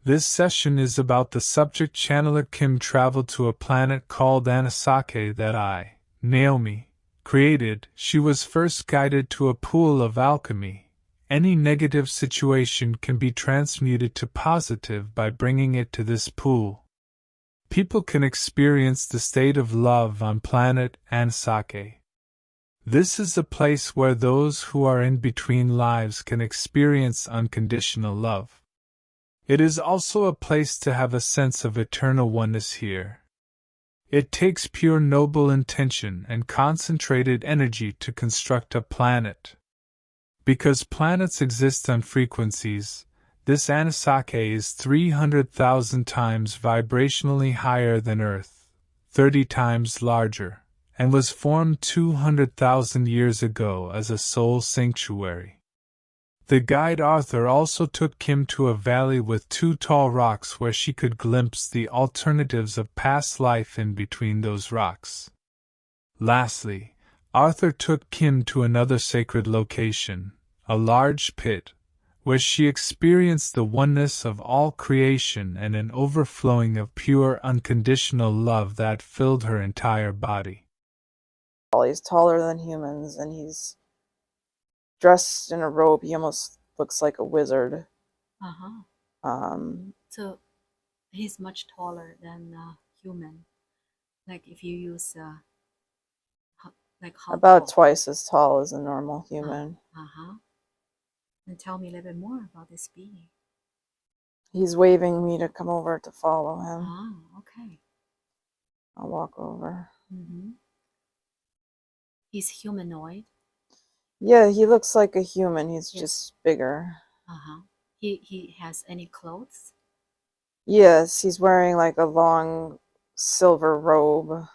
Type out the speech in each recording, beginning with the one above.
This session is about the subject channeler Kim traveled to a planet called Anasake that I, Naomi, created. She was first guided to a pool of alchemy. Any negative situation can be transmuted to positive by bringing it to this pool. People can experience the state of love on planet Anasake. This is a place where those who are in between lives can experience unconditional love. It is also a place to have a sense of eternal oneness here. It takes pure noble intention and concentrated energy to construct a planet. Because planets exist on frequencies, this Anasake is 300,000 times vibrationally higher than Earth, 30 times larger, and was formed 200,000 years ago as a soul sanctuary. The guide Arthur also took Kim to a valley with two tall rocks where she could glimpse the alternatives of past life in between those rocks. Lastly, Arthur took Kim to another sacred location, a large pit, where she experienced the oneness of all creation and an overflowing of pure unconditional love that filled her entire body. He's taller than humans, and he's dressed in a robe. He almost looks like a wizard. So he's much taller than human. Like if you use like how about tall? twice as tall as a normal human. And tell me a little bit more about this being. He's waving me to come over to follow him. Okay. I'll walk over. He's humanoid. Yeah, he looks like a human. He's just bigger. He has any clothes? Yes, he's wearing like a long silver robe.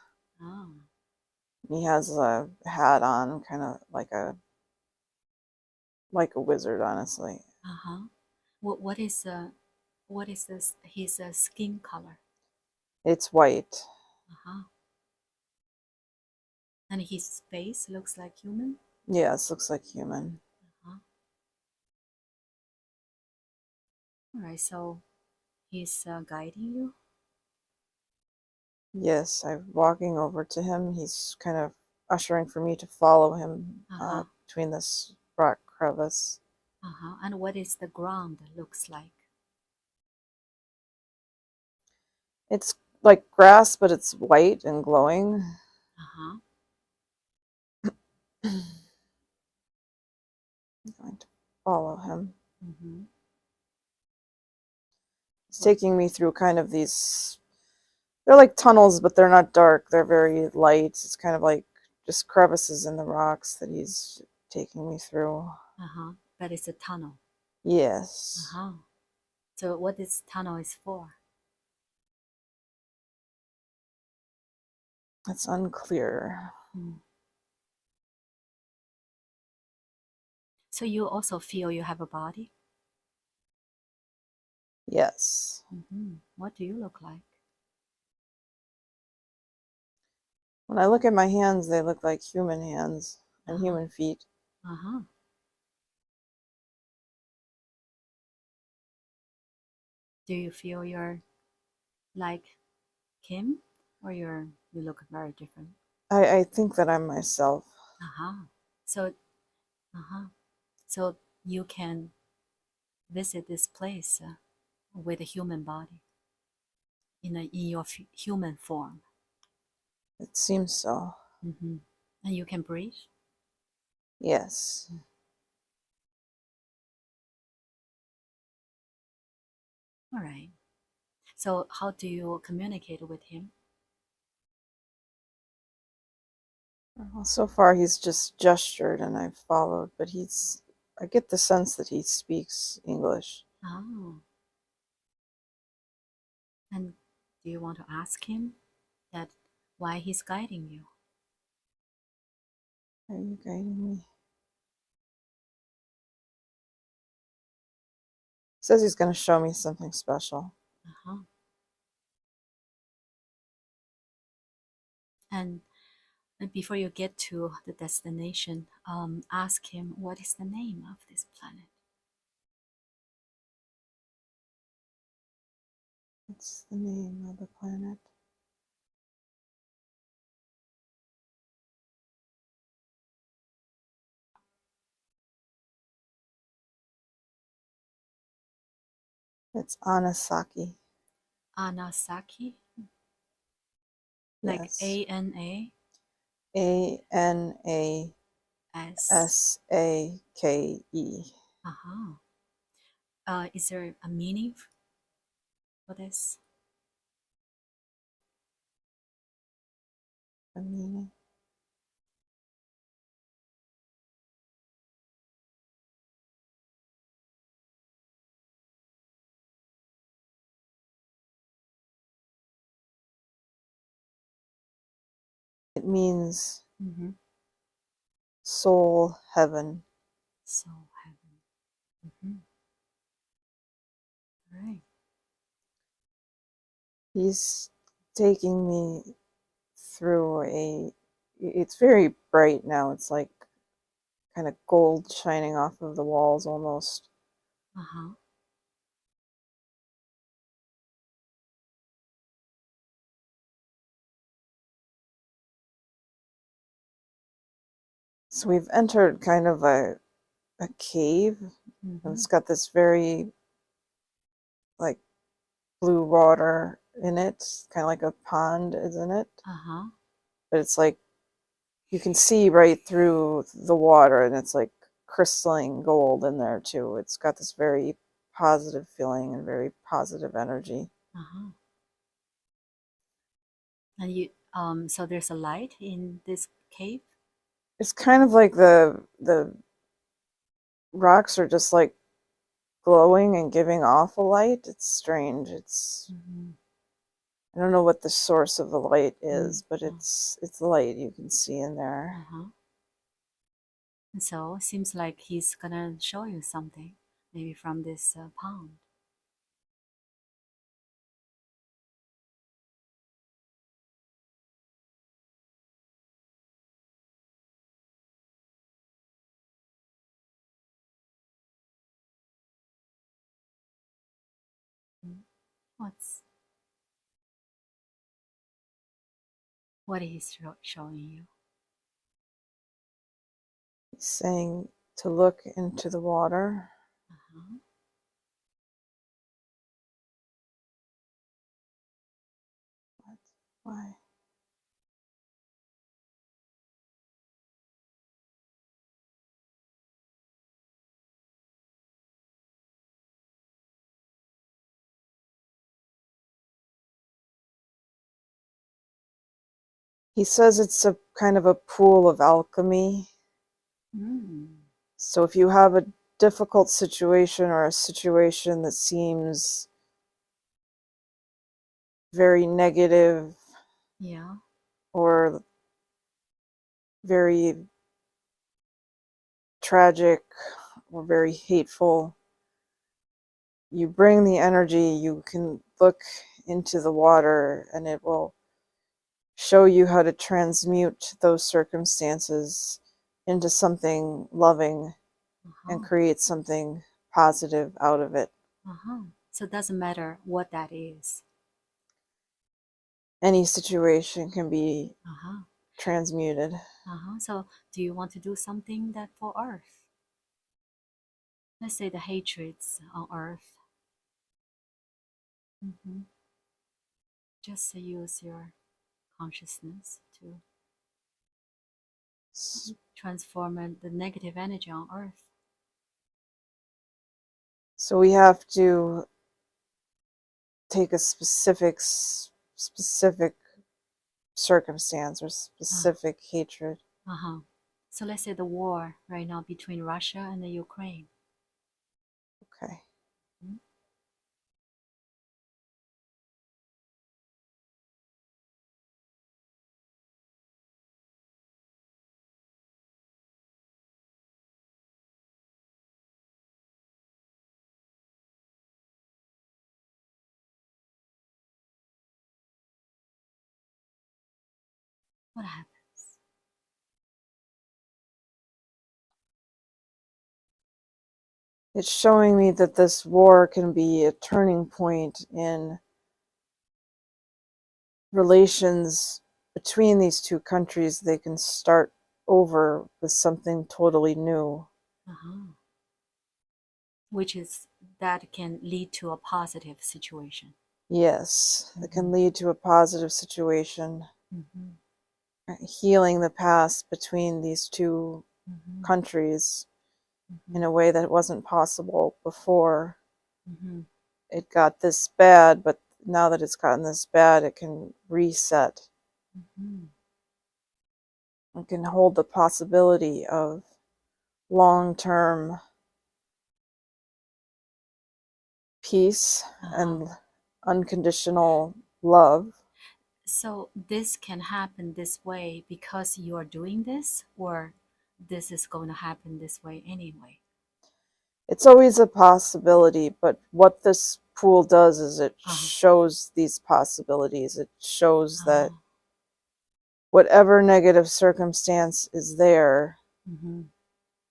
He has a hat on, kind of like a wizard, honestly. What is this? His skin color? It's white. And his face looks like human? Yes, looks like human. All right, so he's guiding you? Yes, I'm walking over to him. He's kind of ushering for me to follow him between this rock crevice. And what is the ground looks like? It's like grass, but it's white and glowing. I'm going to follow him. He's taking me through kind of these, they're like tunnels, but they're not dark. They're very light. It's kind of like just crevices in the rocks that he's taking me through. That is a tunnel. Yes. So what this tunnel is for? It's unclear. So you also feel you have a body? Yes. What do you look like? When I look at my hands, they look like human hands and human feet. Do you feel you're like Kim, or you look very different? I think that I'm myself. So, so you can visit this place with a human body in your human form. It seems so. And you can breathe? Yes. All right. So how do you communicate with him? Well, so far he's just gestured and I've followed, but I get the sense that he speaks English. And do you want to ask him that why he's guiding you? Are you guiding me? He says he's going to show me something special. And before you get to the destination, ask him what is the name of this planet. What's the name of the planet? It's Anasake. Anasake? Like Yes. A-N-A? Anasake. Uh-huh. Is there a meaning for this? A meaning? It means soul heaven. Soul heaven. Right. He's taking me through it's very bright now. It's like kind of gold shining off of the walls almost. Uh-huh. So we've entered kind of a cave. It's got this very like blue water in it, kind of like a pond is in it. Uh-huh. But it's like you can see right through the water, and it's like crystalline gold in there too. It's got this very positive feeling and very positive energy. Uh-huh. And you so there's a light in this cave? It's kind of like the rocks are just like glowing and giving off a light. It's strange. It's I don't know what the source of the light is, but it's light you can see in there. Uh-huh. And so it seems like he's gonna show you something, maybe from this pond. What is showing you? He's saying to look into the water. Uh-huh. Why? He says it's a kind of a pool of alchemy. So if you have a difficult situation or a situation that seems very negative, Yeah. or very tragic or very hateful, you bring the energy, you can look into the water and it will show you how to transmute those circumstances into something loving and create something positive out of it. So it doesn't matter what that is. Any situation can be transmuted. So do you want to do something that for Earth? Let's say the hatreds on Earth. Just use your consciousness to transform the negative energy on Earth. So we have to take a specific circumstance or specific hatred. So let's say the war right now between Russia and the Ukraine. Okay. What happens? It's showing me that this war can be a turning point in relations between these two countries, they can start over with something totally new. Which is that can lead to a positive situation. Yes, it can lead to a positive situation. Healing the past between these two countries in a way that wasn't possible before. It got this bad, but now that it's gotten this bad, it can reset. It can hold the possibility of long-term peace and unconditional love. So this can happen this way because you are doing this, or this is going to happen this way anyway? It's always a possibility, but what this pool does is it shows these possibilities. It shows that whatever negative circumstance is there,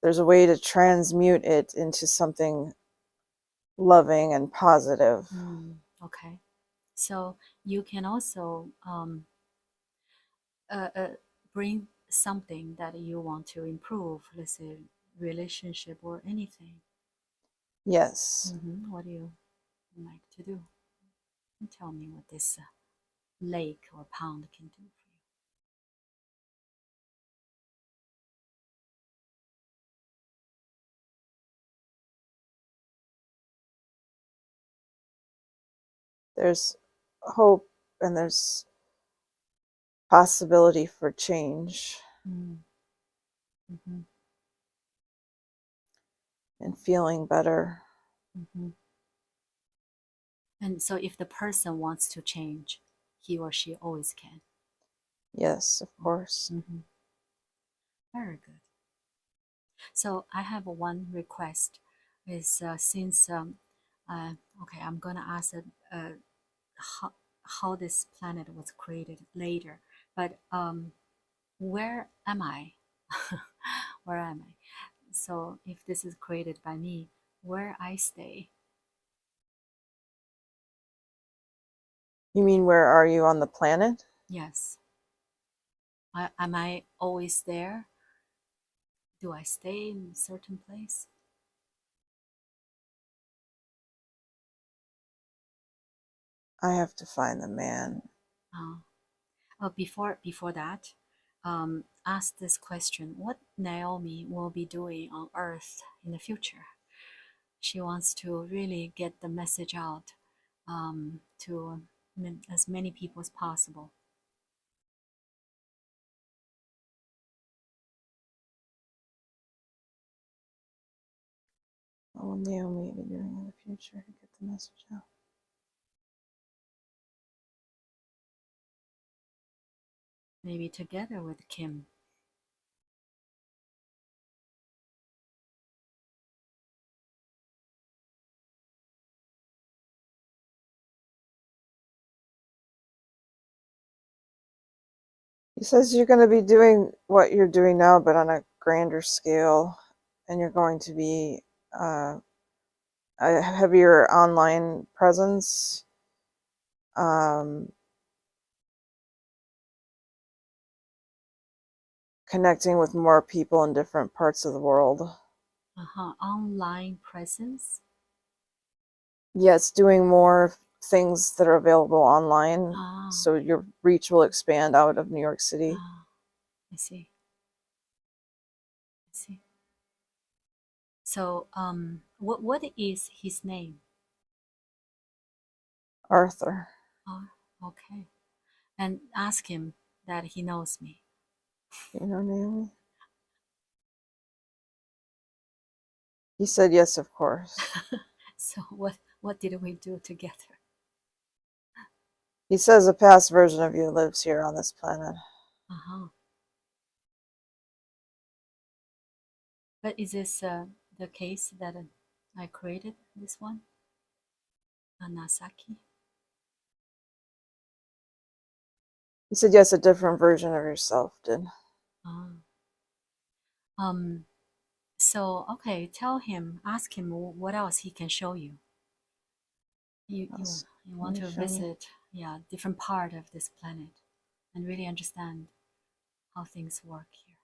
there's a way to transmute it into something loving and positive. Okay. So you can also bring something that you want to improve, let's say relationship or anything. Yes. What do you like to do? Tell me what this lake or pond can do for you. There's hope and there's possibility for change and feeling better. And so if the person wants to change, he or she always can. Yes, of course. Very good. So I have one request. Is since okay, I'm gonna ask how this planet was created later, but where am I? Where am I? So if this is created by me, where I stay? You mean where are you on the planet? Yes. Am I always there? Do I stay in a certain place? I have to find the man. Before that, ask this question: what Naomi will be doing on Earth in the future? She wants to really get the message out to as many people as possible. What will Naomi be doing in the future to get the message out? Maybe together with Kim. He says you're going to be doing what you're doing now, but on a grander scale, and you're going to be a heavier online presence, connecting with more people in different parts of the world. Online presence. Yes, doing more things that are available online, so your reach will expand out of New York City. I see. I see. So, what is his name? Arthur. Oh, okay. And ask him that he knows me. You know Naomi? He said yes, of course. So what did we do together? He says a past version of you lives here on this planet. But is this the case that I created this one? Anasake? He said yes, a different version of yourself did. So okay, tell him, ask him what else he can show you. You want to visit, yeah, different part of this planet and really understand how things work here.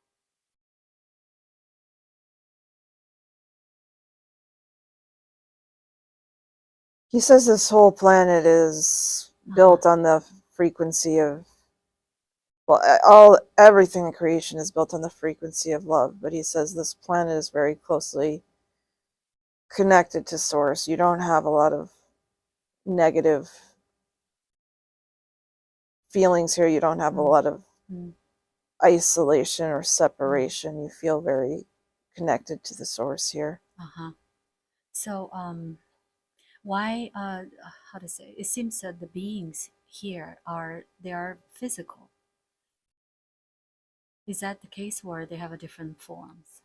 He says this whole planet is built on the frequency of, well, everything in creation is built on the frequency of love, but he says this planet is very closely connected to source. You don't have a lot of negative feelings here. You don't have a lot of isolation or separation. You feel very connected to the source here. So why how to say, it seems that the beings here are physical. Is that the case, or they have a different forms?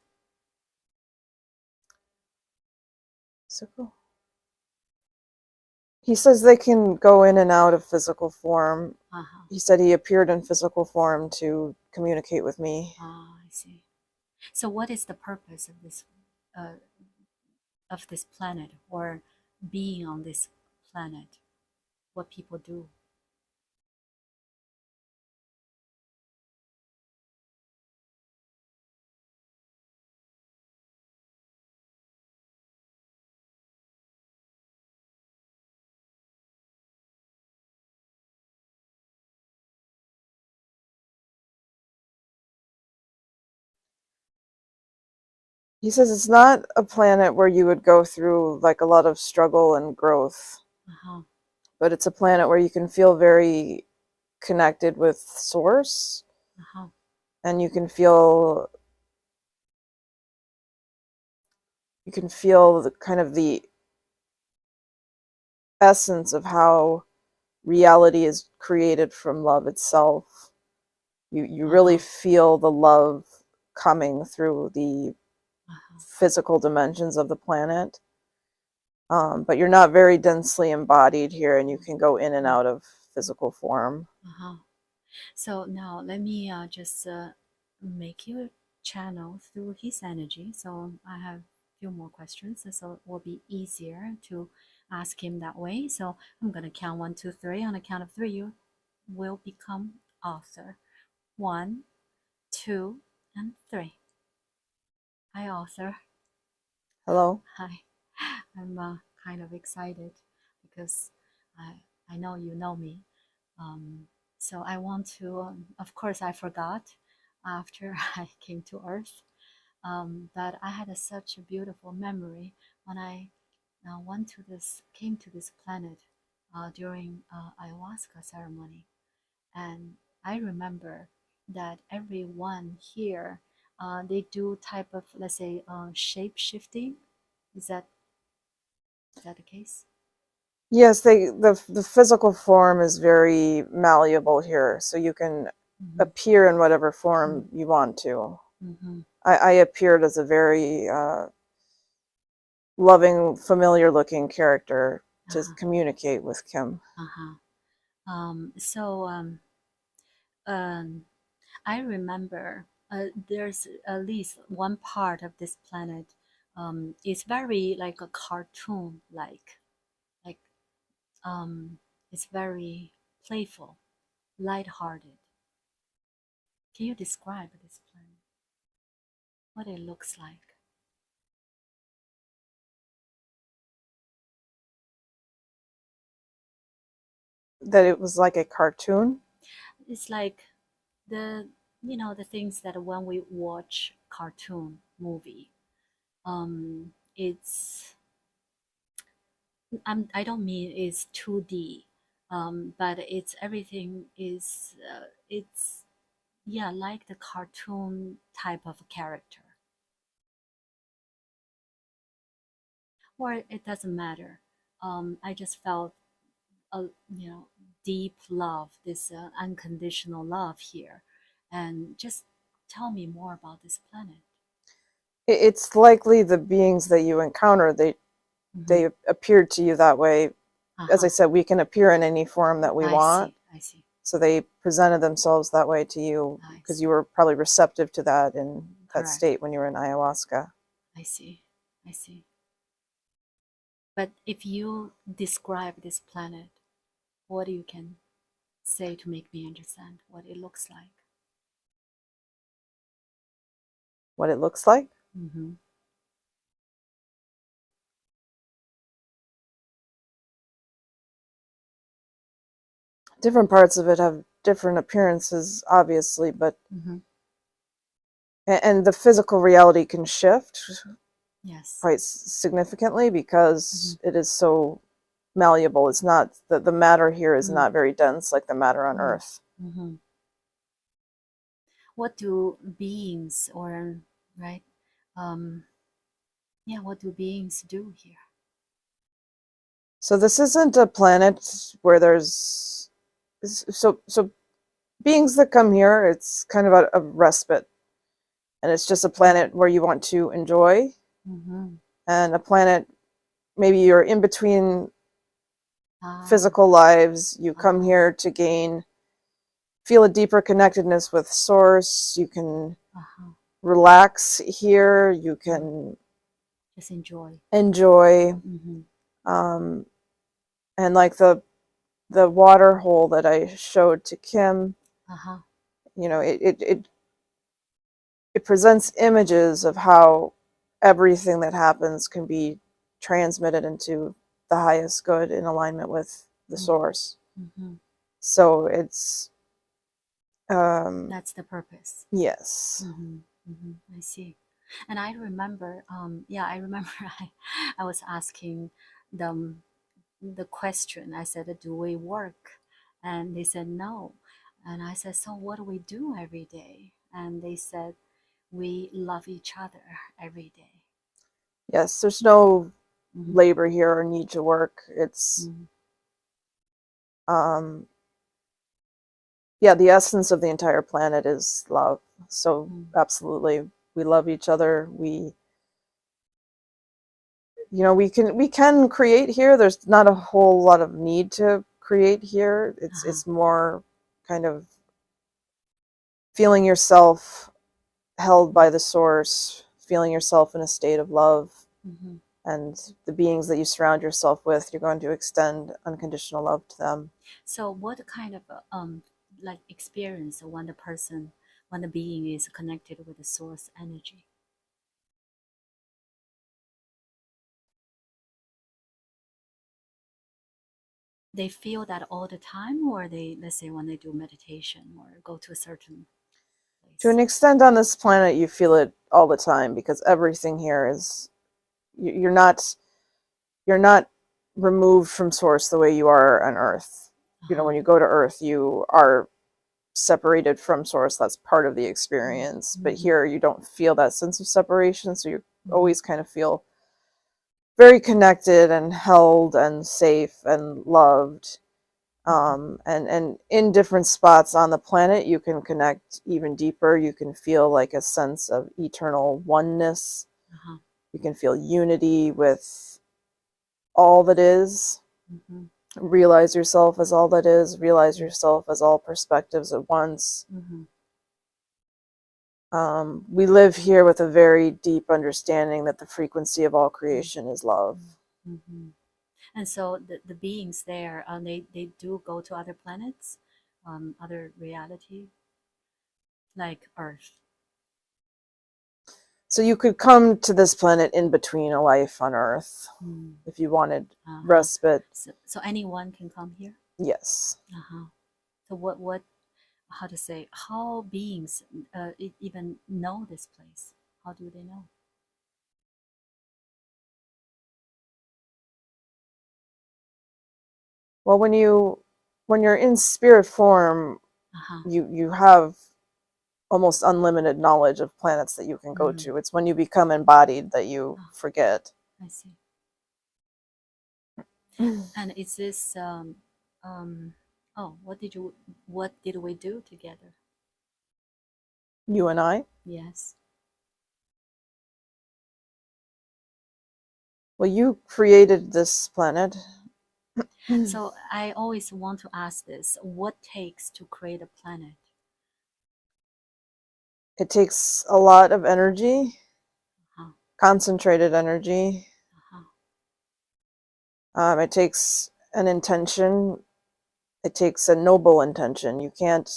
Physical. He says they can go in and out of physical form. He said he appeared in physical form to communicate with me. I see. So what is the purpose of this planet, or being on this planet? What people do? He says it's not a planet where you would go through like a lot of struggle and growth, but it's a planet where you can feel very connected with source, and you can feel the kind of the essence of how reality is created from love itself. You really feel the love coming through the physical dimensions of the planet, but you're not very densely embodied here, and you can go in and out of physical form. So now let me just make you a channel through his energy. So I have a few more questions, so it will be easier to ask him that way. So I'm going to count 1, 2, 3. On the count of 3, you will become author. 1, 2, and 3. Hi, author. Hello. Hi. I'm kind of excited because I know you know me. So I want to, of course, I forgot after I came to Earth, but I had such a beautiful memory when I came to this planet during ayahuasca ceremony, and I remember that everyone here they do type of, let's say, shape shifting. Is that the case? Yes, the physical form is very malleable here, so you can appear in whatever form you want to. I appeared as a very loving, familiar-looking character to communicate with Kim. I remember there's at least one part of this planet. It's very like a cartoon, like it's very playful, light-hearted. Can you describe this planet? What it looks like? That it was like a cartoon? It's like the the things that when we watch cartoon movie, it's I don't mean it's 2D, but it's everything is it's yeah, like the cartoon type of character. Or it doesn't matter. I just felt a deep love, this unconditional love here, and just tell me more about this planet. It's likely the beings that you encounter, they appeared to you that way. As I said, we can appear in any form that we want. I see. So they presented themselves that way to you because you were probably receptive to that in that state when you were in ayahuasca. I see. I see. But if you describe this planet, what you can say to make me understand what it looks like? What it looks like? Mm-hmm. Different parts of it have different appearances, obviously, but Mm-hmm. and the physical reality can shift Yes. quite significantly because it is so malleable. It's not the matter here is not very dense like the matter on Earth. Mm-hmm. What do beings or right? Yeah, what do beings do here? So this isn't a planet where there's so beings that come here, it's kind of a respite, and it's just a planet where you want to enjoy, and a planet maybe you're in between physical lives. You come here to feel a deeper connectedness with Source. You can relax here. You can Just enjoy. And like the water hole that I showed to Kim, you know, it presents images of how everything that happens can be transmitted into the highest good in alignment with the Source. So it's that's the purpose. yes. I see. And I remember, I remember I was asking them the question. I said, do we work? And they said, no. And I said, so what do we do every day? And they said, we love each other every day. Yes, there's no labor here or need to work. It's the essence of the entire planet is love. So absolutely, we love each other. We can create here. There's not a whole lot of need to create here. It's more kind of feeling yourself held by the Source, feeling yourself in a state of love, and the beings that you surround yourself with, you're going to extend unconditional love to them. So what kind of like experience when the being is connected with the Source energy? They feel that all the time, or let's say when they do meditation or go to a certain place? To an extent on this planet, you feel it all the time because everything here is, you're not removed from Source the way you are on Earth. When you go to Earth, you are separated from Source. That's part of the experience. But here, you don't feel that sense of separation, so you always kind of feel very connected and held and safe and loved. And in different spots on the planet, you can connect even deeper. You can feel like a sense of eternal oneness. You can feel unity with all that is. Realize yourself as all that is. Realize yourself as all perspectives at once. We live here with a very deep understanding that the frequency of all creation is love. And so the beings there, they do go to other planets, other reality, like Earth. So you could come to this planet in between a life on Earth if you wanted respite. So anyone can come here? Yes. So what how to say, how beings even know this place? How do they know? Well, when you're in spirit form, you have almost unlimited knowledge of planets that you can go to. It's when you become embodied that you forget. I see. And is this what did we do together? You and I? Yes. Well, you created this planet. So I always want to ask this: what takes to create a planet? It takes a lot of energy, concentrated energy, It takes an intention. It takes a noble intention. You can't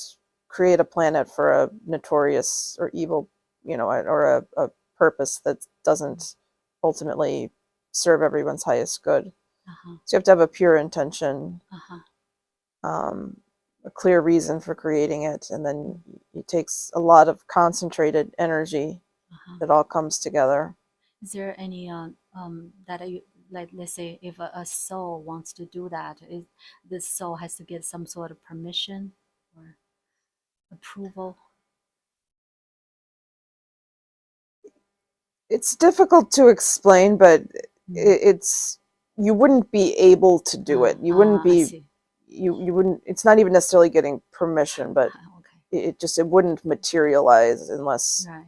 create a planet for a notorious or evil, or a purpose that doesn't ultimately serve everyone's highest good. Uh-huh. So you have to have a pure intention, Uh-huh. a clear reason for creating it, and then it takes a lot of concentrated energy Uh-huh. that all comes together. Is there any that you, like, let's say if a soul wants to do that, this soul has to get some sort of permission or approval? It's difficult to explain, but Mm. it's you wouldn't be able to do it. You wouldn't I be see. you wouldn't. It's not even necessarily getting permission, but Okay. it wouldn't materialize unless. Right.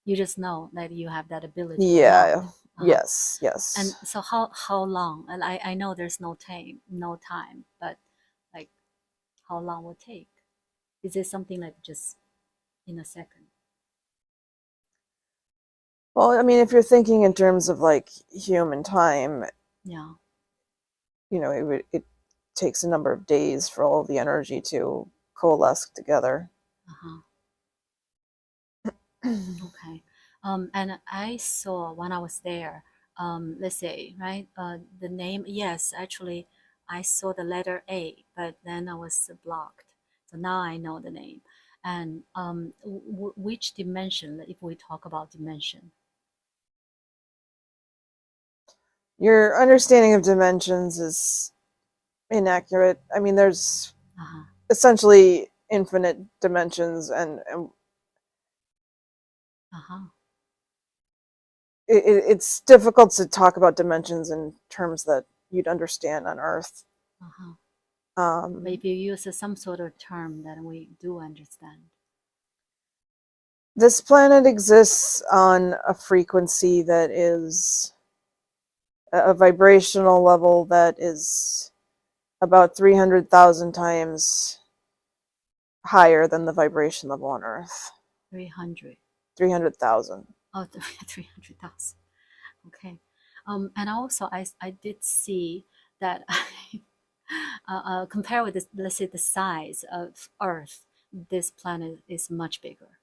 You just know that you have that ability or Yeah. not. Yes. And Yes. so how long? And I know there's no time, but like how long will it take? Is it something like just in a second? Well, I mean, if you're thinking in terms of like human time, Yeah. it takes a number of days for all of the energy to coalesce together. Uh-huh. Okay. And I saw when I was there, let's say, right, the name, yes, actually, I saw the letter A, but then I was blocked. So now I know the name. And which dimension, if we talk about dimension? Your understanding of dimensions is inaccurate. I mean, there's Uh-huh. essentially infinite dimensions, and Uh-huh. it's difficult to talk about dimensions in terms that you'd understand on Earth. Uh-huh. Um, But if you use some sort of term that we do understand. this planet exists on a frequency that is a vibrational level that is about 300,000 times higher than the vibration level on Earth. 300. 300,000. Oh, 300,000. Okay. And also, I did see that compare with this, let's say the size of Earth, this planet is much bigger.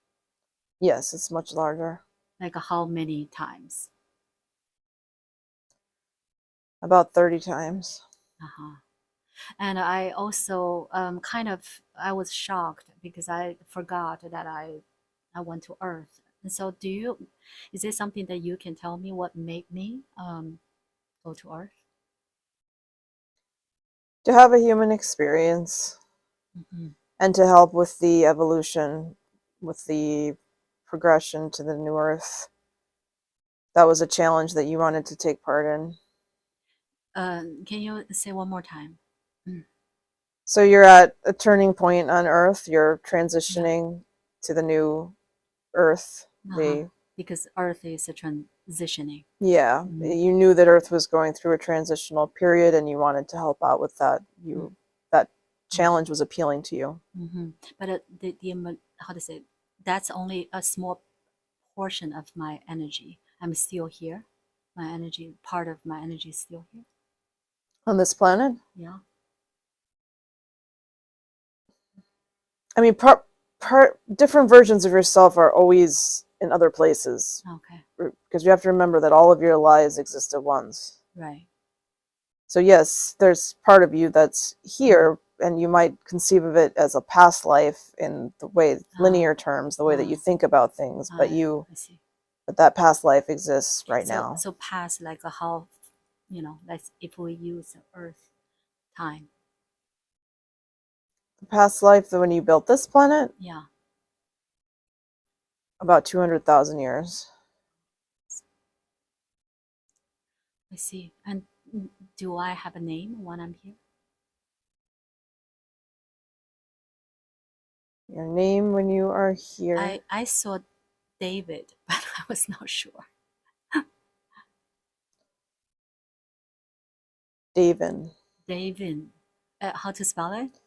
Yes, it's much larger. Like how many times? About 30 times. Uh-huh. And I also I was shocked because I forgot that I went to Earth. And so, is there something that you can tell me what made me go to Earth? To have a human experience Mm-hmm. and to help with the evolution, with the progression to the new Earth. That was a challenge that you wanted to take part in. Can you say one more time? Mm. So you're at a turning point on Earth. You're Yeah. transitioning to the new Earth. Uh-huh. Because Earth is a transitioning. Yeah, Mm-hmm. you knew that Earth was going through a transitional period, and you wanted to help out with that. That challenge was appealing to you. Mm-hmm. But how to say, that's only a small portion of my energy. I'm still here. My energy, part of my energy is still here. On this planet, Yeah. I mean, different versions of yourself are always in other places, Okay. because you have to remember that all of your lives exist at once. Right. So yes, there's part of you that's here, and you might conceive of it as a past life in the way, linear terms, the way that you think about things, but I see. that past life exists right So now. so past like how, like if we use Earth time. The past life, when you built this planet, Yeah. about 200,000 years. I see. And do I have a name when I'm here? Your name when you are here. I saw David, but I was not sure. Davin. Davin. How to spell it?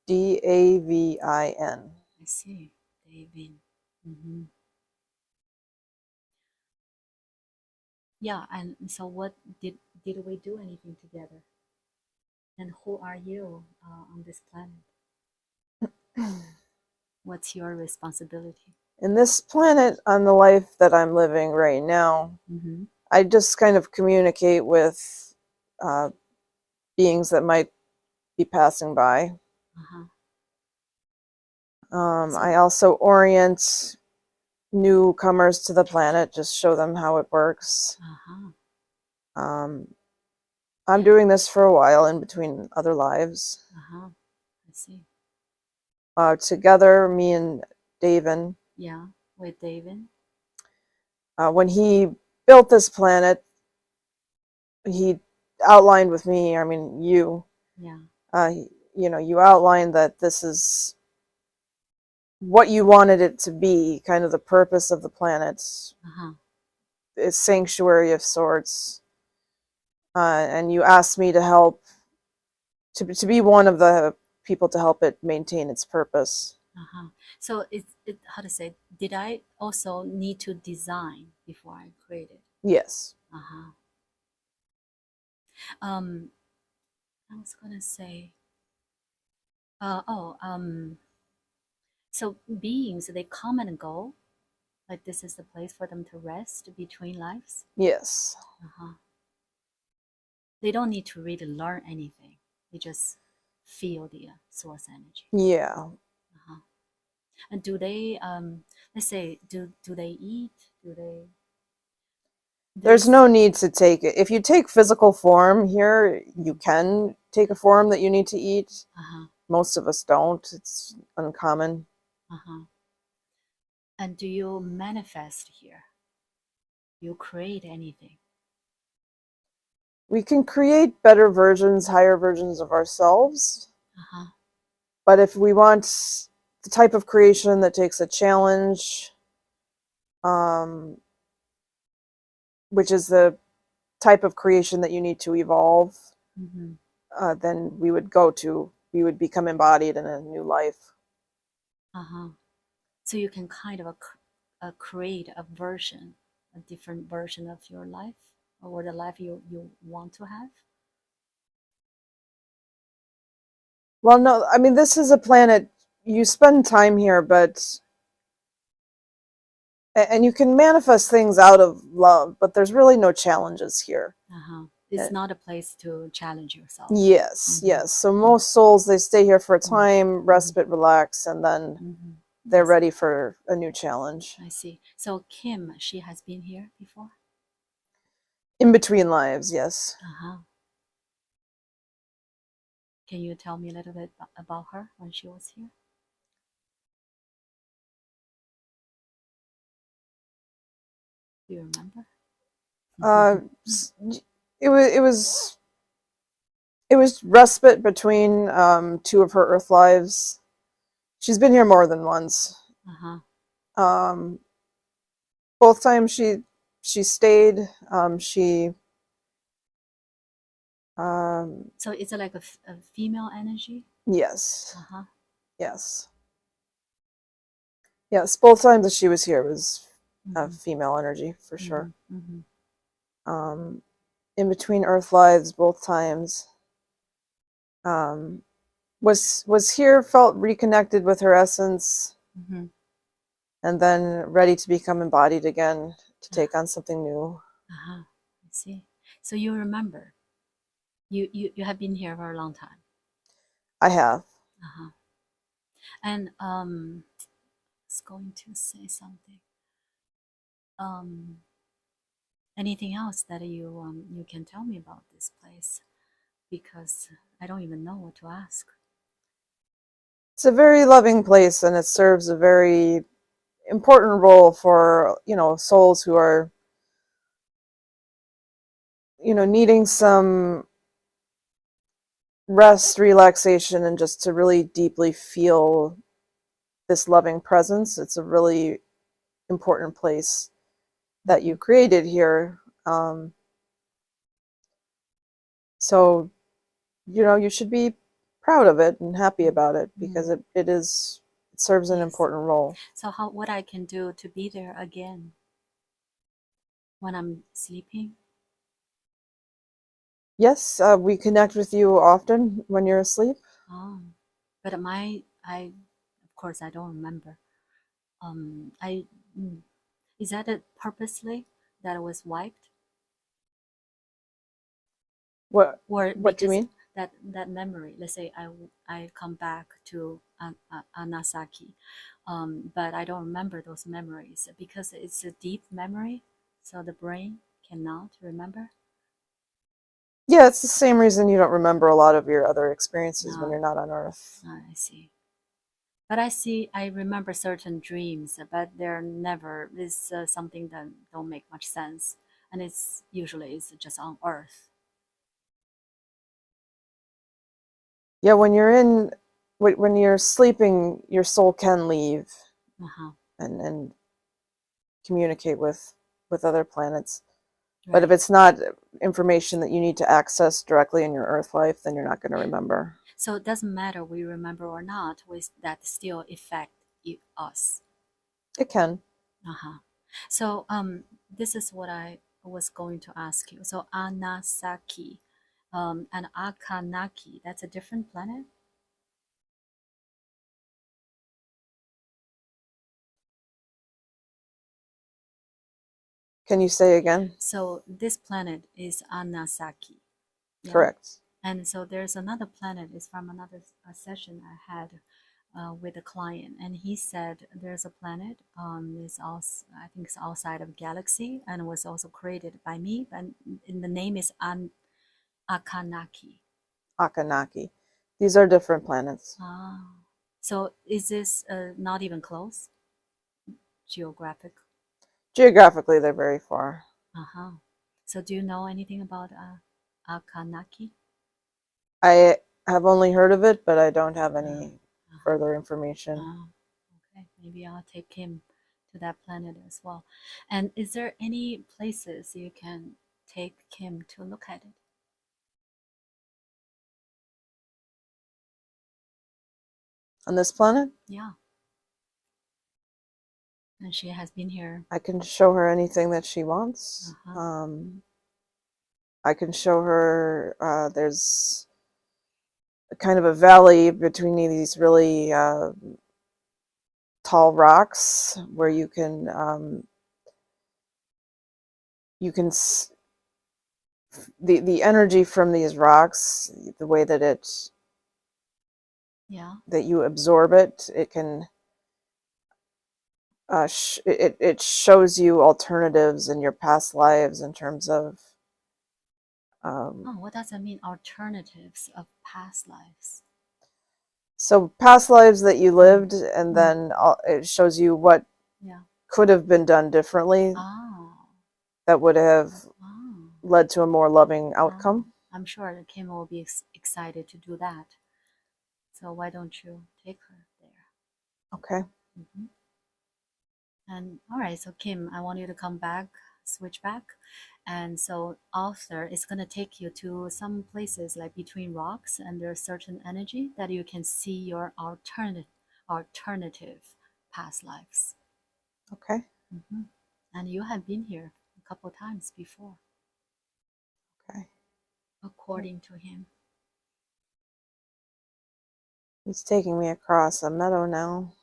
Davin. I see. Davin. Mm-hmm. Yeah, and so what did did we do anything together? And who are you on this planet? What's your responsibility? In this planet, on the life that I'm living right now, Mm-hmm. I just kind of communicate with beings that might be passing by. Uh-huh. I also orient newcomers to the planet, just show them how it works. Uh-huh. I'm doing this for a while in between other lives. Uh-huh. I see. Together, me and David, Yeah, with David. when he built this planet, he outlined with me, I mean, you, Yeah. you outlined that this is what you wanted it to be, kind of the purpose of the planet, Uh-huh. a sanctuary of sorts. And you asked me to help, to be one of the people to help it maintain its purpose. Uh-huh. So it how to say, did I also need to design before I created? Yes. Uh-huh. I was gonna say, so beings, they come and go, like this is the place for them to rest between lives. Yes. Uh-huh. They don't need to really learn anything. They just feel the source energy. Yeah. Uh-huh. And do they, let's say, do they eat? Do they? There's no need to take it. If you take physical form here, you can take a form that you need to eat. Uh-huh. Most of us don't. It's uncommon. Uh-huh. And do you manifest here? You create anything? We can create better versions, higher versions of ourselves. Uh-huh. But if we want the type of creation that takes a challenge, which is the type of creation that you need to evolve, Mm-hmm. then we would become embodied in a new life. Uh-huh. So you can kind of create a version, a different version of your life, or the life you want to have. Well, no, I mean, this is a planet, you spend time here, and you can manifest things out of love, but there's really no challenges here. Uh-huh. It's not a place to challenge yourself. Yes, Mm-hmm. yes. So most souls, they stay here for a time, Mm-hmm. respite, relax, and then Mm-hmm. they're ready for a new challenge. I see. So Kim, she has been here before? In between lives, yes. Uh-huh. Can you tell me a little bit about her when she was here? Do you remember? It was respite between two of her Earth lives. She's been here more than once. Uh-huh. Both times she stayed. So it's like a female energy? Yes. Uh-huh. Yes. Yes. Both times that she was here was Mm-hmm. female energy for sure. Mm-hmm. In between Earth lives, both times. Was here, felt reconnected with her essence, Mm-hmm. and then ready to become embodied again to take on something new. Uh-huh. I see. So you remember. You have been here for a long time. I have. Uh-huh. And I was going to say something. Anything else that you can tell me about this place? Because I don't even know what to ask. It's a very loving place, and it serves a very important role for souls who are needing some rest, relaxation, and just to really deeply feel this loving presence. It's a really important place that you created here. So you should be proud of it and happy about it, because it serves an important role. So what I can do to be there again when I'm sleeping? Yes, we connect with you often when you're asleep. Oh, but of course, I don't remember. I is that it purposely that it was wiped, What or What do you because mean? that memory? Let's say I come back to Anasake, but I don't remember those memories because it's a deep memory, so the brain cannot remember. Yeah, it's the same reason you don't remember a lot of your other experiences when No, you're not on Earth. I see. But I remember certain dreams, but they're never, it's something that don't make much sense. And it's usually it's just on Earth. Yeah, when you're sleeping, your soul can leave Uh-huh. and communicate with other planets. But if Right. it's not information that you need to access directly in your Earth life, then you're not going to remember. So it doesn't matter we remember or not, that still affect us. It can. Uh-huh. So this is what I was going to ask you. So Anasake and Akanaki, that's a different planet? Can you say again? So this planet is Anasake. Yeah. Correct. And so there's another planet, it's from another session I had with a client, and he said there's a planet, is also, I think it's outside of galaxy, and was also created by me, and the name is Akanaki. Akanaki. These are different planets. Ah, so is this not even close, geographic? Geographically, they're very far. Uh-huh. So do you know anything about Akanaki? I have only heard of it, but I don't have Uh, any uh-huh. further information. Oh, okay. Maybe I'll take him to that planet as well. And is there any places you can take Kim to look at it? On this planet, Yeah. And she has been here. I can show her anything that she wants. Uh-huh. I can show her there's kind of a valley between these really tall rocks where you can the energy from these rocks, the way that Yeah. that you absorb it, it can it shows you alternatives in your past lives in terms of Oh, what does that mean? Alternatives of past lives. so past lives that you lived, and Mm. then it shows you what Yeah. could have been done differently Oh. that would have Oh. led to a more loving Oh. outcome. I'm sure that Kim will be excited to do that. So why don't you take her there? Okay. Mm-hmm. And all right, so Kim, I want you to come back, switch back. And so author is going to take you to some places like between rocks, and there's certain energy that you can see your alternative past lives. Okay. Mm-hmm. And you have been here a couple times before, Okay. according to him. He's taking me across a meadow now.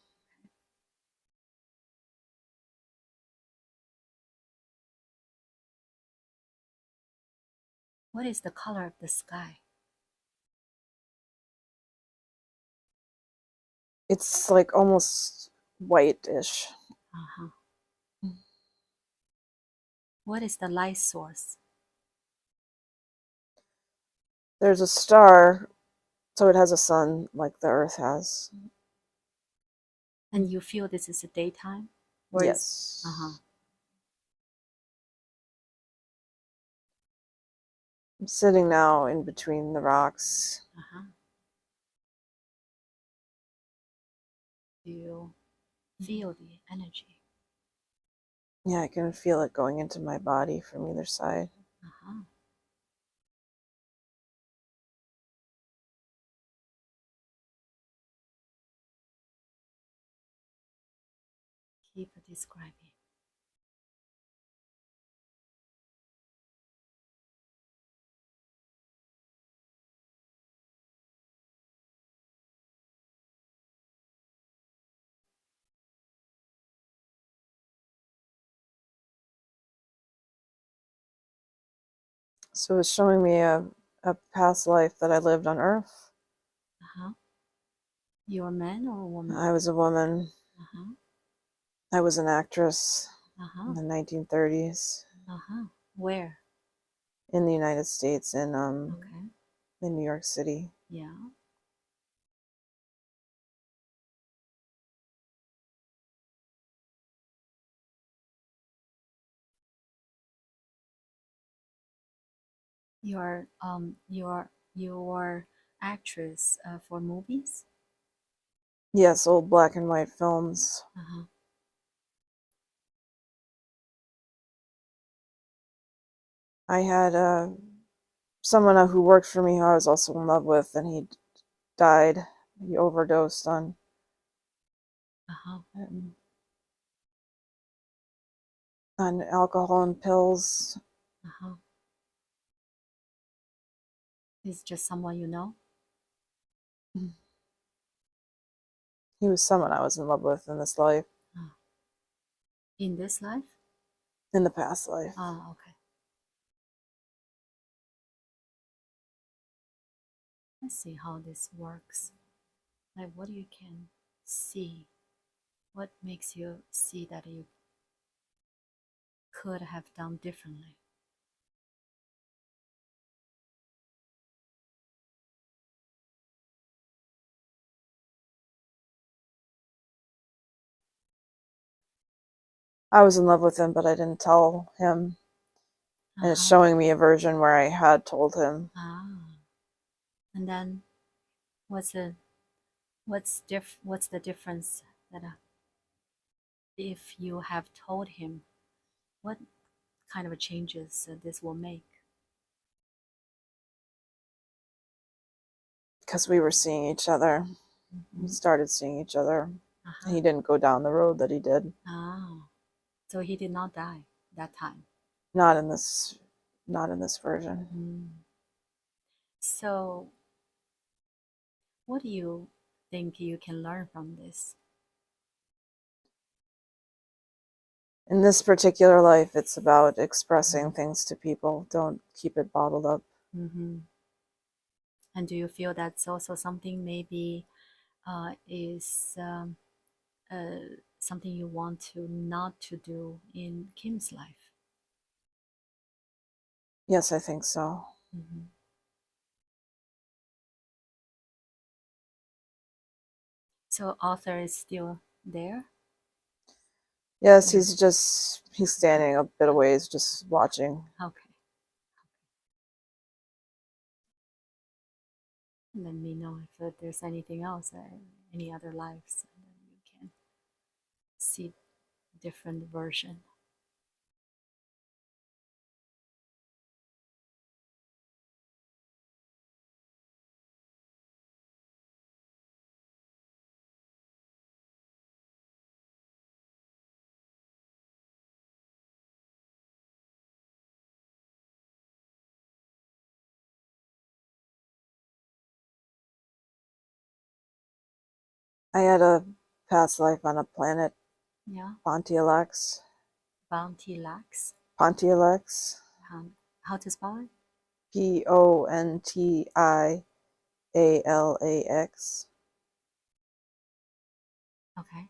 What is the color of the sky? It's like almost whitish. Uh-huh. What is the light source? There's a star, so it has a sun like the Earth has. And you feel this is a daytime? Or is Yes. uh-huh. I'm sitting now in between the rocks. Uh-huh. Do you feel the energy? Yeah, I can feel it going into my body from either side. Uh-huh. Keep describing. So it's showing me a past life that I lived on Earth. Uh-huh. You're a man or a woman? I was a woman. Uh-huh. I was an actress Uh-huh. in the 1930s Uh-huh. Where? in the United States, in Okay. New York City. Yeah. You're actress for movies? Yes, old black and white films. Uh-huh. I had someone who worked for me who I was also in love with, and he died. He overdosed on Uh-huh. on alcohol and pills. Uh-huh. Is just someone you know? He was someone I was in love with in this life, Ah. In this life? in the past life. Ah, okay. Let's see how this works. Like, what you can see. What makes you see that you could have done differently? I was in love with him, but I didn't tell him. And it's Uh-huh. showing me a version where I had told him. Ah. And then what's the difference that if you have told him, what kind of changes this will make? Because we were seeing each other. Mm-hmm. We started seeing each other. Uh-huh. He didn't go down the road that he did. Ah. So he did not die that time. Not in this version. Mm. So what do you think you can learn from this? In this particular life, it's about expressing things to people. Don't keep it bottled up. Mm-hmm. And do you feel that's also something maybe is something you want to not to do in Kim's life? Yes, I think so. Mm-hmm. So Arthur is still there? Yes, he's standing a bit of ways, just watching. Okay. Let me know if there's anything else, any other lives, and then you can see different version. I had a past life on a planet, Yeah. Pontialax. Bounty lax. Pontialax. How to spell it? Pontialax. Okay.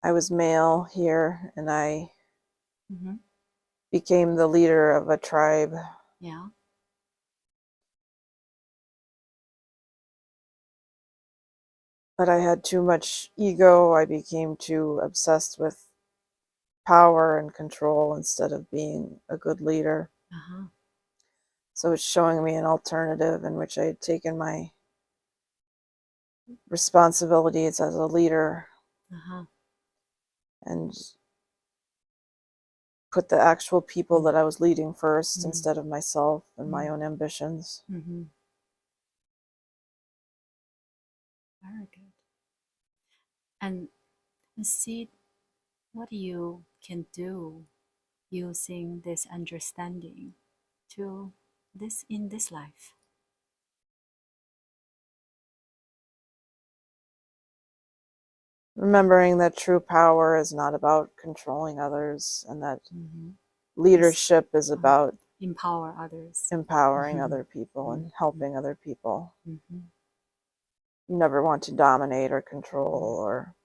I was male here, and I Mm-hmm. became the leader of a tribe. Yeah. But I had too much ego. I became too obsessed with power and control instead of being a good leader. Uh-huh. So it's showing me an alternative in which I had taken my responsibilities as a leader Uh-huh. and put the actual people that I was leading first instead of myself and my own ambitions. Mm-hmm. Very good. And see what you can do using this understanding to this in this life. Remembering that true power is not about controlling others, and that Mm-hmm. leadership is about empower others. empowering other people and helping other people. You never want to dominate or control or...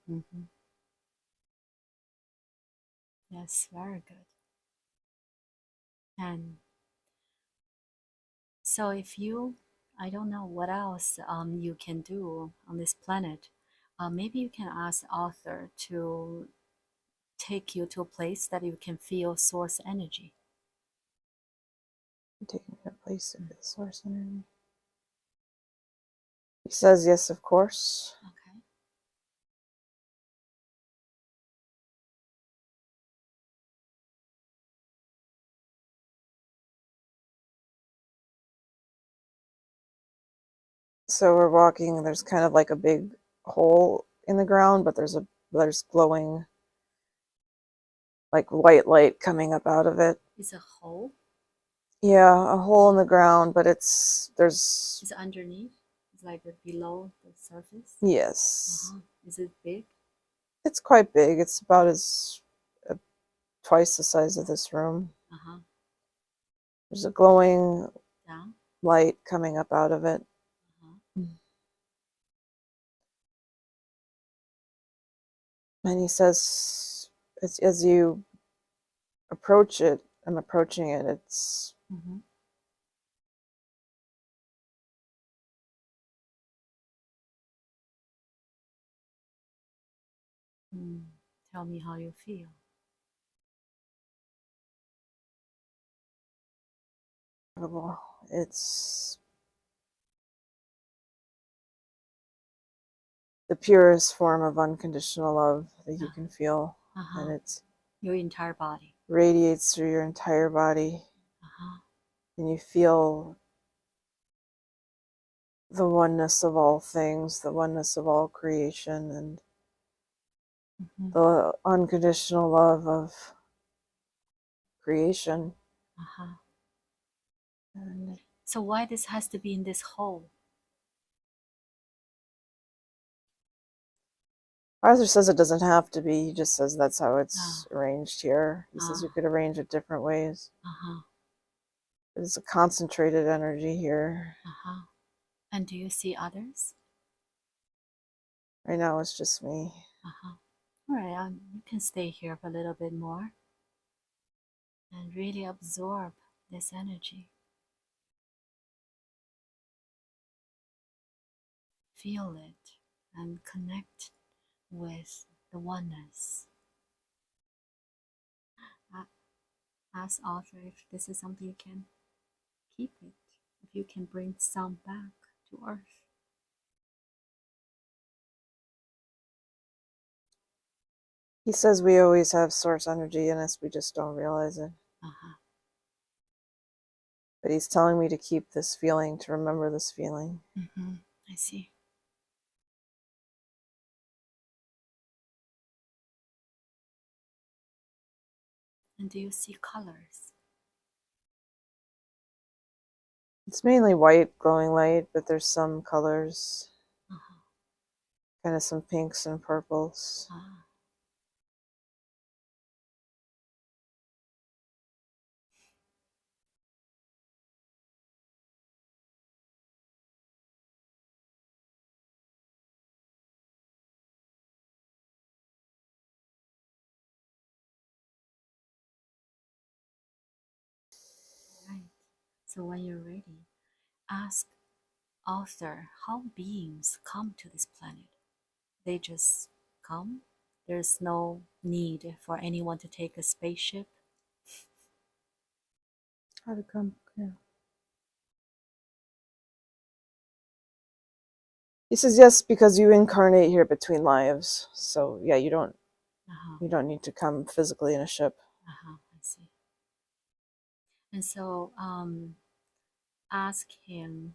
Yes, very good. And so if you, I don't know what else you can do on this planet, maybe you can ask the author to take you to a place that you can feel source energy. Taking a place of the source energy. He says yes, of course. Okay. So we're walking, there's kind of like a big hole in the ground, but there's glowing like white light coming up out of it. It's a hole? Yeah, a hole in the ground, but it's underneath? It's like below the surface? Yes. Is it big? It's quite big. It's about twice the size of this room. There's a glowing light coming up out of it. And he says, as you approach it, I'm approaching it, it's Tell me how you feel. It's the purest form of unconditional love that you can feel. And it's your entire body. Radiates through your entire body. And you feel the oneness of all things, the oneness of all creation, and the unconditional love of creation. So why this has to be in this hole? Arthur says it doesn't have to be. He just says that's how it's arranged here. He says you could arrange it different ways. There's a concentrated energy here. And do you see others? Right now it's just me. All right, you can stay here for a little bit more and really absorb this energy. Feel it and connect with the oneness. Ask author if this is something you can keep it, if you can bring some back to earth. He says we always have source energy in us, we just don't realize it. But he's telling me to keep this feeling, to remember this feeling. I see. And do you see colors? It's mainly white glowing light, but there's some colors. Kind of some pinks and purples. Right. So when you're ready, ask author how beings come to this planet. They just come. There's no need for anyone to take a spaceship. How to come? Yeah. He says yes, because you incarnate here between lives. So yeah, you don't need to come physically in a ship. I see. And so ask him,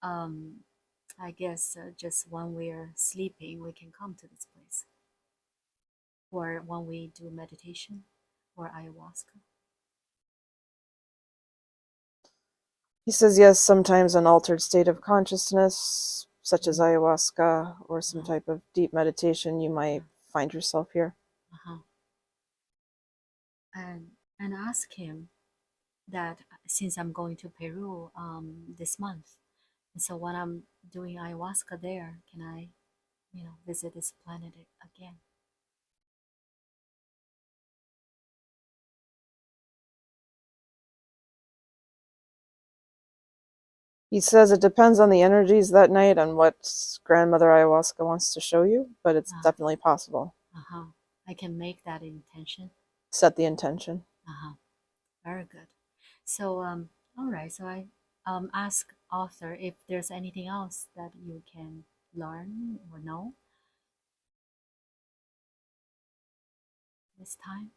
I guess just when we're sleeping, we can come to this place. Or when we do meditation or ayahuasca. He says yes, sometimes an altered state of consciousness, such as ayahuasca or some type of deep meditation, you might find yourself here. And and ask him that since I'm going to Peru this month, and so when I'm doing ayahuasca there, can I, visit this planet again? He says it depends on the energies that night and what Grandmother Ayahuasca wants to show you, but it's definitely possible. I can make that intention. Set the intention. Very good. So, all right. So I ask author if there's anything else that you can learn or know this time.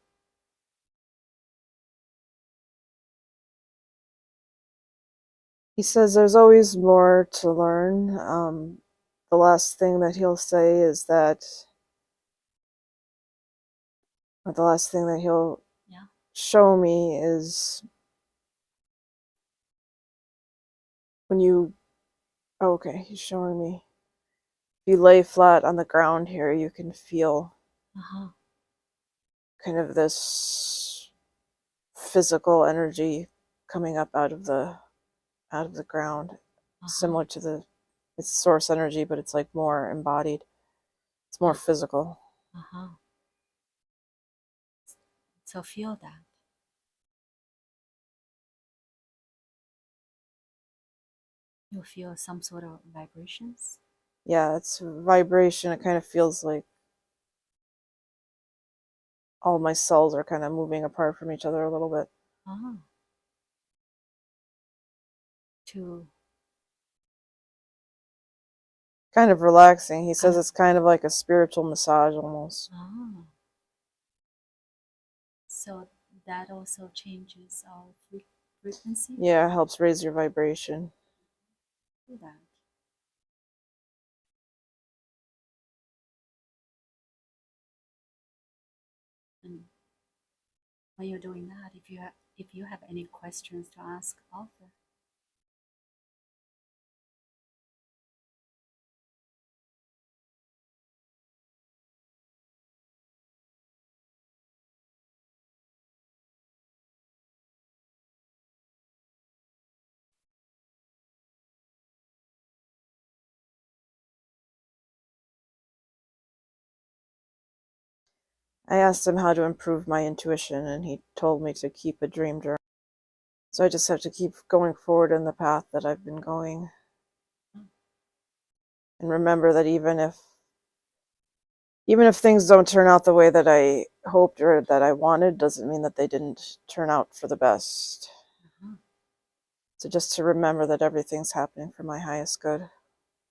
He says there's always more to learn. The last thing that he'll say is that, or the last thing that he'll show me is when you, okay, he's showing me. If you lay flat on the ground here, you can feel kind of this physical energy coming up out of the ground, similar to it's source energy, but it's like more embodied. It's more physical. So feel that. You feel some sort of vibrations? Yeah, it's vibration. It kind of feels like all my cells are kind of moving apart from each other a little bit. To kind of relaxing. He says it's kind of like a spiritual massage almost. So that also changes our frequency? Yeah, it helps raise your vibration. Do that. And while you're doing that, if you have any questions to ask author. I asked him how to improve my intuition, and he told me to keep a dream journal. So I just have to keep going forward in the path that I've been going. And remember that even if things don't turn out the way that I hoped or that I wanted, doesn't mean that they didn't turn out for the best. So just to remember that everything's happening for my highest good.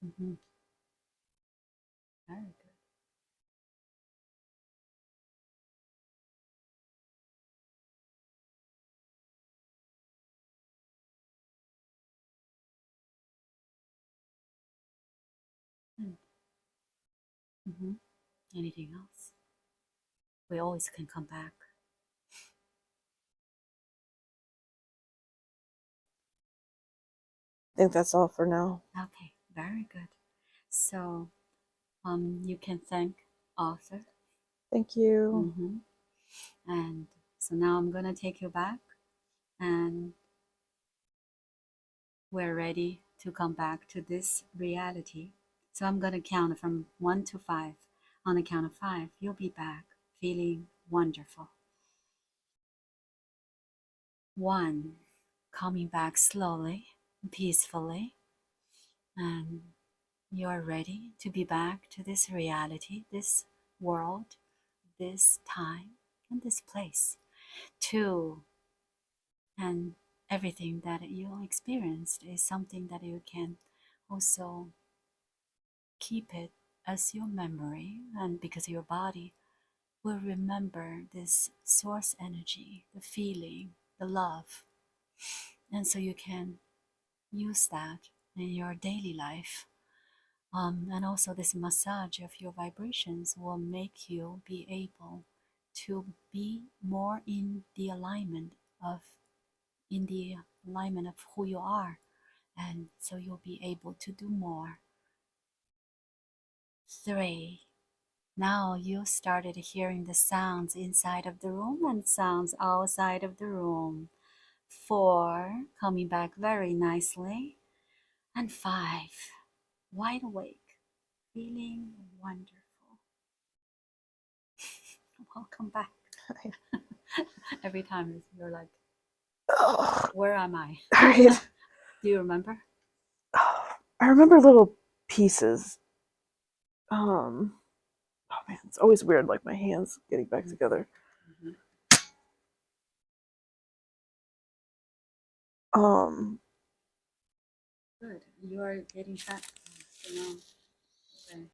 Very good. Anything else? We always can come back. I think that's all for now. Okay, very good. So you can thank author. Thank you. And so now I'm gonna take you back, and we're ready to come back to this reality. So I'm gonna count from 1 to 5. On the count of 5, you'll be back feeling wonderful. 1, coming back slowly, peacefully, and you're ready to be back to this reality, this world, this time, and this place. 2, and everything that you experienced is something that you can also keep it as your memory, and because your body will remember this source energy, the feeling, the love, and so you can use that in your daily life. And also this massage of your vibrations will make you be able to be more in the alignment of who you are, and so you'll be able to do more. 3, Now you started hearing the sounds inside of the room and sounds outside of the room. 4, coming back very nicely. And 5, wide awake, feeling wonderful. Welcome back. Every time you're like, where am I? Right. Do you remember? I remember little pieces. Oh man, it's always weird, like my hands getting back together. Good. You are getting back. Okay.